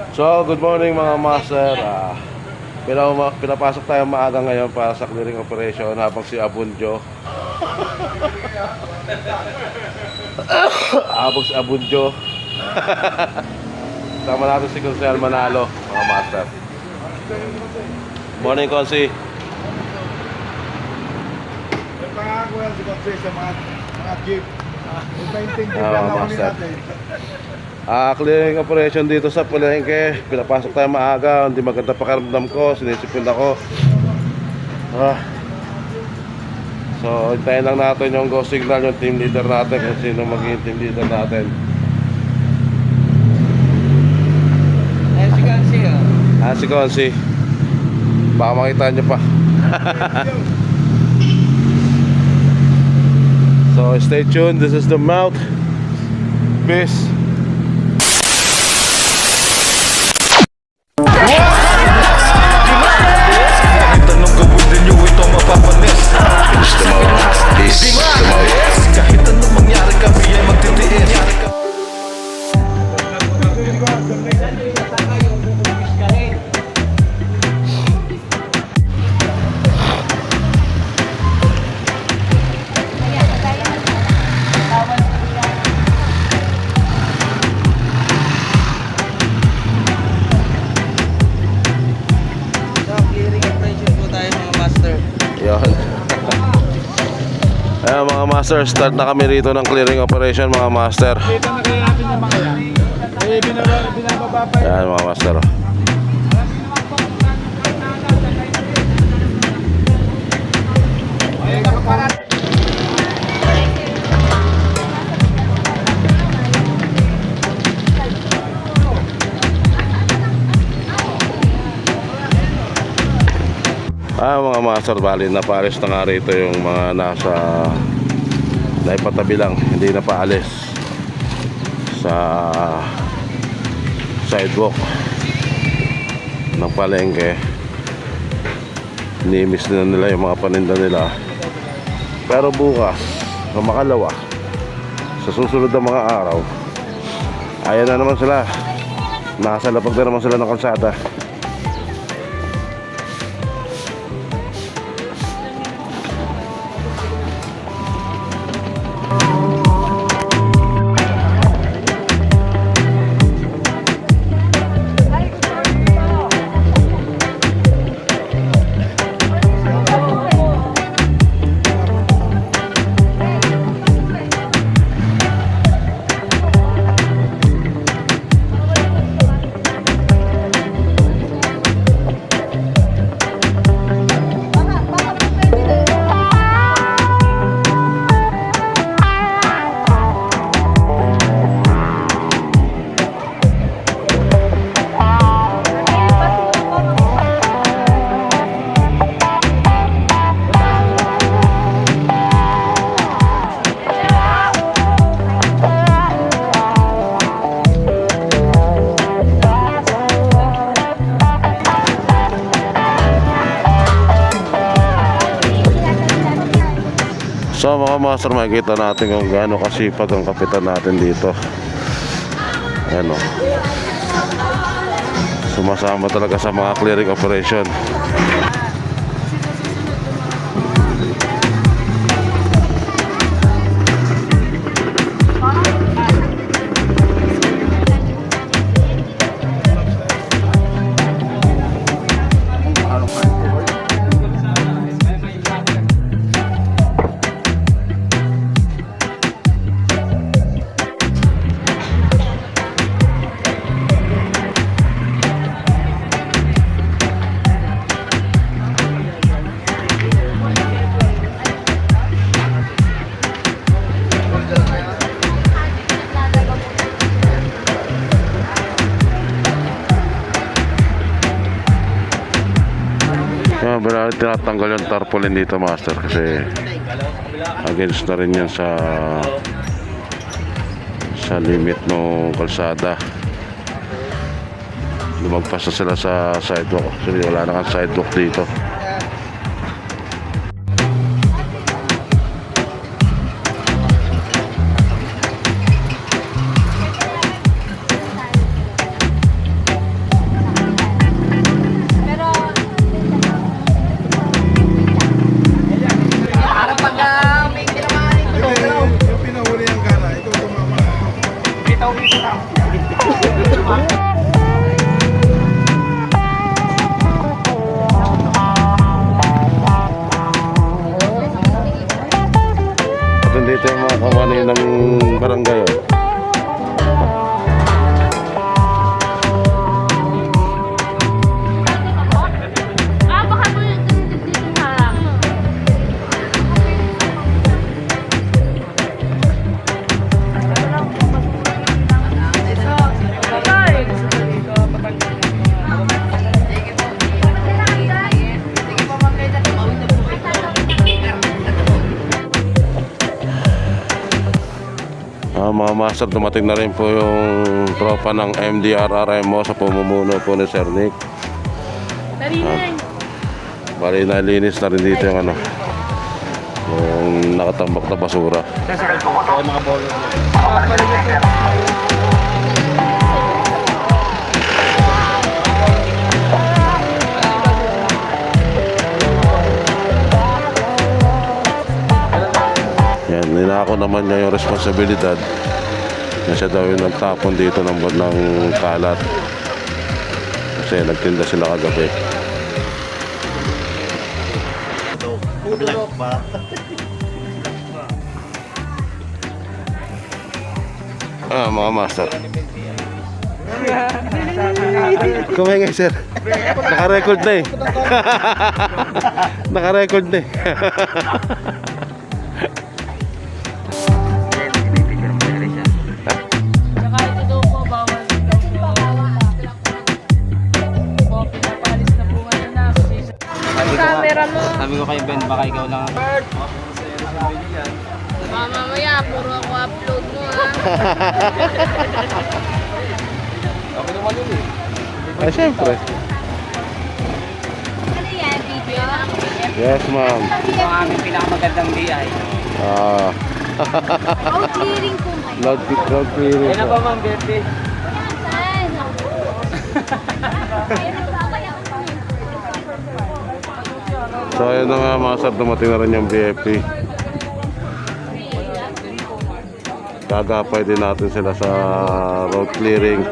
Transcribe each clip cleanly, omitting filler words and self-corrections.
So, good morning mga master. Pinapasok tayo maaga ngayon para sa clearing operation habang si Abunjo habang si Abunjo sama natin si Consel Manalo, mga master. Morning, Consi. Yung pangako yan si Consi sa mga jeep. Painting jeep Ah, lang naman master. natin. Clearing operation dito sa palengke. Pinapasok tayo maaga. Hindi maganda pakiramdam ko. Sinisipin ako. So, hintayin lang natin yung go signal, yung team leader natin, kung sino maging team leader natin. Si Kansi oh. Si Consi. Baka makita nyo pa. So, stay tuned. This is the mouth. Peace. Tanong gawin din nyo ito mapapanis. Kahit anong mangyari kami ay magtitiis. So, clearing operation po tayo mga master. Yun. Ayan mga master, start na kami rito ng clearing operation mga master. Kita na kaya natin yung mga yan. Eh, binababa pa Ayan mga master. Mga master, bali na paalis na nga rito yung mga nasa naipatabi lang, hindi na paalis sa sidewalk ng palengke. Ni-miss na nila yung mga paninda nila, pero bukas o makalawa sa susunod na mga araw, ayan na naman sila, nasa lapag na naman sila ng kalsada. So mga master, makikita natin kung gaano kasipag ang kapitan natin dito. Ayan o, sumasama talaga sa mga clearing operation. Pero tinatanggal yung tarpaulin dito master, kasi against na rin yan sa limit ng kalsada. Lumagpas na sila sa sidewalk, kasi wala na kang sidewalk dito. kaninang barangay. Oh. Baka po yung dito harang. Mga master, dumating na rin po yung tropa ng MDRRMO sa pumumuno po ni Sir Nick. Bali nalinis na rin dito yung ano, yung nakatambak na basura. Yan, ninako naman niya yung responsibilidad na siya daw yung nagtapon dito ng kalat kasi nagtinda sila kagabi. Mga master. Kumengay sir. Naka-record na eh. Naka-record na eh. Kahit ito po, bawal. Po, pinapalis na po ngayon na. Camera mo. Sabi ko kay Ben, baka ikaw lang. Mamaya, puro ako upload mo ha. Ay, syempre. Ano yan, video? Yes, ma'am. Ang aming pinakamagandang DI. Out clearing po ngayon. Loud clearing. Yan na ba, Ma'am Betty? Saan? So, ayun na nga mga sir, dumating na rin yung BFP. Gagapay din natin sila sa road clearing.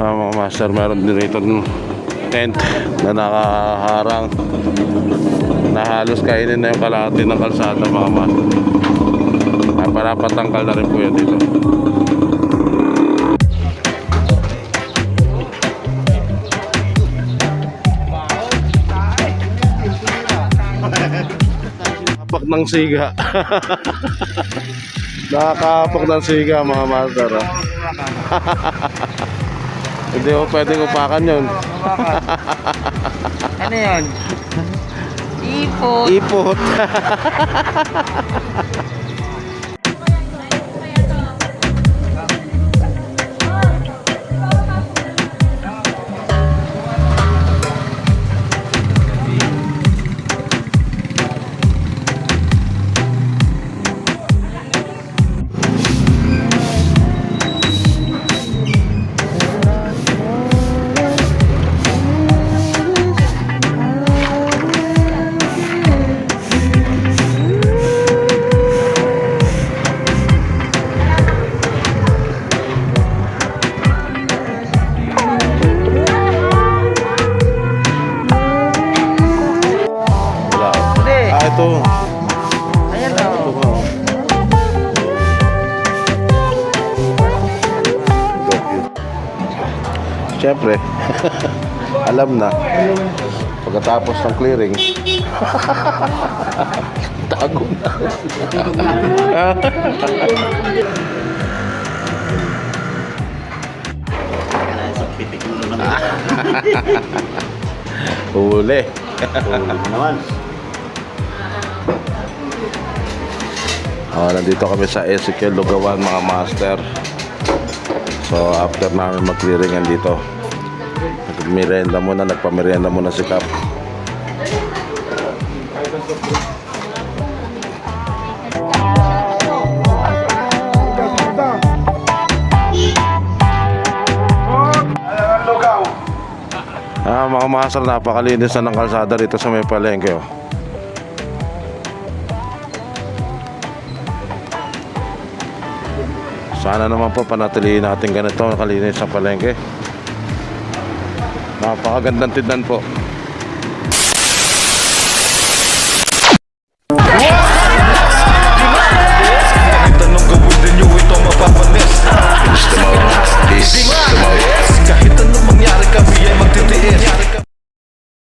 Mga master, meron din rito tent na nakaharang na halos kainin na yung kalahati ng kalsada mga master. Napatanggal na rin po yan dito. Kapak ng siga. Nakakapak ng siga mga master. Hindi ko pwedeng upakan yun. Ano yun? Ipot. Ipot. ito. Ayan daw. Ito nga, oh. Siyempre, alam na. Pagkatapos ng clearing, tago na. Huli. Nandito kami sa Ezekiel Lugawan mga master. So after namin mag-clearingan dito, nagpamerienda muna si Cap. Mga master, napakalinis na ng kalsada dito sa may palengke. Oh. Sana naman po panatilihin natin ganito kalinis sa palengke. Napakagandang tignan po.